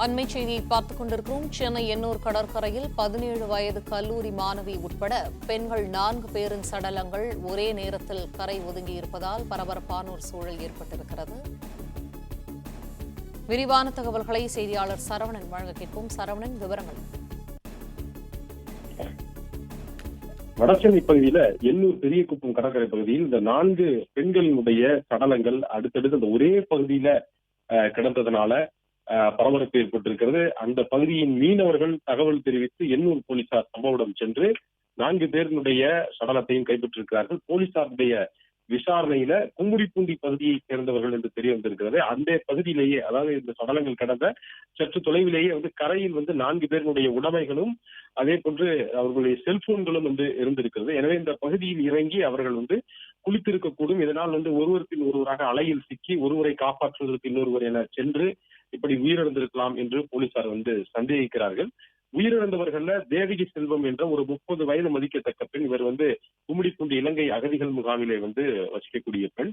அண்மை செய்தியை பார்த்துக் கொண்டிருக்கிறோம். சென்னை எண்ணூர் கடற்கரையில் 17 வயது கல்லூரி மாணவி உட்பட பெண்கள் 4 பேரின் சடலங்கள் ஒரே நேரத்தில் கரை ஒதுங்கியிருப்பதால் பரபரப்பான ஒரு சூழல் ஏற்பட்டிருக்கிறது. விரிவான தகவல்களை செய்தியாளர் சரவணன் வழங்க கேட்போம். சரவணன், விவரங்கள். வடசென்னை பகுதியில எண்ணூர் பெரியகுப்பம் கடற்கரை பகுதியில் இந்த 4 பெண்களினுடைய சடலங்கள் அடுத்தடுத்து அந்த ஒரே பகுதியில கிடந்ததுனால பரபரப்பு ஏற்பட்டிருக்கிறது. அந்த பகுதியின் மீனவர்கள் தகவல் தெரிவித்து எண்ணூர் போலீசார் சம்பவ இடம் சென்று 4 பேரினுடைய சடலத்தையும் கைப்பற்றிருக்கிறார்கள். போலீசாருடைய விசாரணையில கும்மிடிப்பூண்டி பகுதியை சேர்ந்தவர்கள் என்று தெரிய வந்திருக்கிறது. அந்த பகுதியிலேயே, அதாவது இந்த சடலங்கள் கடந்த சற்று தொலைவிலேயே கரையில் 4 பேருடைய உடைமைகளும் அதே போன்று அவர்களுடைய செல்போன்களும் இருந்திருக்கிறது. எனவே இந்த பகுதியில் இறங்கி அவர்கள் குளித்திருக்கக்கூடும். இதனால் ஒருவருக்கு ஒருவராக அலையில் சிக்கி ஒருவரை காப்பாற்றுவதற்கு இன்னொருவர் என சென்று இப்படி உயிரிழந்திருக்கலாம் என்று போலீசார் சந்தேகிக்கிறார்கள். உயிரிழந்தவர்கள்ல தேவகி செல்வம் என்ற ஒரு 30 வயது மதிக்கத்தக்க பெண். இவர் கும்மிடிப்பூண்டி இலங்கை அகதிகள் முகாமிலே வசிக்கக்கூடிய பெண்.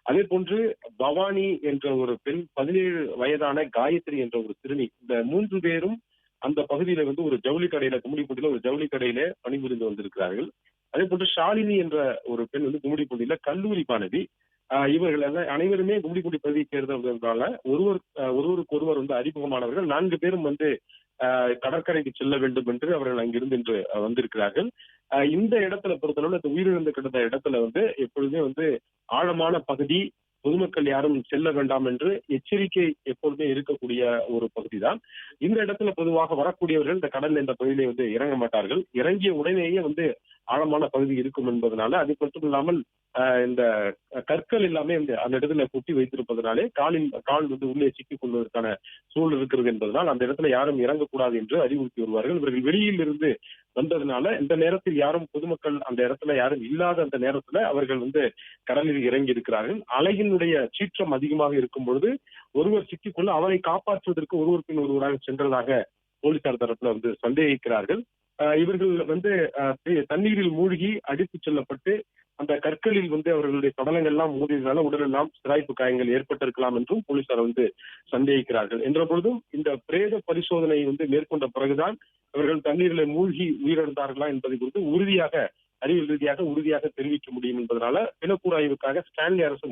அதே போன்று பவானி என்ற ஒரு பெண், 17 வயதான காயத்ரி என்ற ஒரு சிறுமி. இந்த 3 பேரும் அந்த பகுதியில ஒரு ஜவுளி கடையில, கும்மிடிப்பூண்டியில ஒரு ஜவுளி கடையில பணிபுரிந்து வந்திருக்கிறார்கள். அதே போன்று ஷாலினி என்ற ஒரு பெண் கும்மிடிப்பூண்டியில கல்லூரி மாணவி. இவர்கள் அனைவருமே கும்மிடிப்பூண்டி பகுதியை சேர்ந்தவர்களால ஒருவருக்கு ஒருவர் அறிமுகமானவர்கள். 4 பேரும் கடற்கரைக்கு செல்ல வேண்டும் என்று அவர்கள் அங்கிருந்து இன்று வந்திருக்கிறார்கள். இந்த இடத்துல பொறுத்தளவு இந்த உயிரிழந்து கிடந்த இடத்துல எப்பொழுதுமே ஆழமான பகுதி, பொதுமக்கள் யாரும் செல்ல வேண்டாம் என்று எச்சரிக்கை எப்பொழுதுமே இருக்கக்கூடிய ஒரு பகுதி தான். இந்த இடத்துல பொதுவாக வரக்கூடியவர்கள் இந்த கடல் என்ற பகுதியிலே இறங்க மாட்டார்கள். இறங்கிய உடனேயே ஆழமான பகுதி இருக்கும் என்பதனால, அது மட்டும் இல்லாமல் இந்த கற்கள் எல்லாமே அந்த இடத்துல கொட்டி வைத்திருப்பதனாலே கால் உள்ளே சிக்கிக் கொள்வதற்கான சூழல் இருக்கிறது என்பதனால் அந்த இடத்துல யாரும் இறங்கக்கூடாது என்று அறிவுறுத்தி வருவார்கள். இவர்கள் வெளியில் இருந்து வந்ததுனால இந்த நேரத்தில் யாரும் பொதுமக்கள் அந்த இடத்துல யாரும் இல்லாத அந்த நேரத்துல அவர்கள் கடலில் இறங்கி இருக்கிறார்கள். அலையினுடைய சீற்றம் அதிகமாக இருக்கும் பொழுது ஒருவர் சிக்கிக்கொள்ள அவரை காப்பாற்றுவதற்கு ஒருவர் பின் ஒருவராக சென்றதாக போலீசார் தரப்புல சந்தேகிக்கிறார்கள். இவர்கள் தண்ணீரில் மூழ்கி அடித்துச் செல்லப்பட்டு அந்த கற்களில் அவர்களுடைய சடலங்கள் எல்லாம் மோதியதனால உடலெல்லாம் சிராய்ப்பு காயங்கள் ஏற்பட்டிருக்கலாம் என்றும் போலீசார் சந்தேகிக்கிறார்கள். என்ற பொழுதும் இந்த பிரேத பரிசோதனை மேற்கொண்ட பிறகுதான் அவர்கள் தண்ணீரில் மூழ்கி உயிரிழந்தார்களா என்பதை குறித்து அறிவியல் ரீதியாக உறுதியாக தெரிவிக்க முடியும் என்பதனால பிணக்கூறாய்வுக்காக ஸ்டான்லி அரசு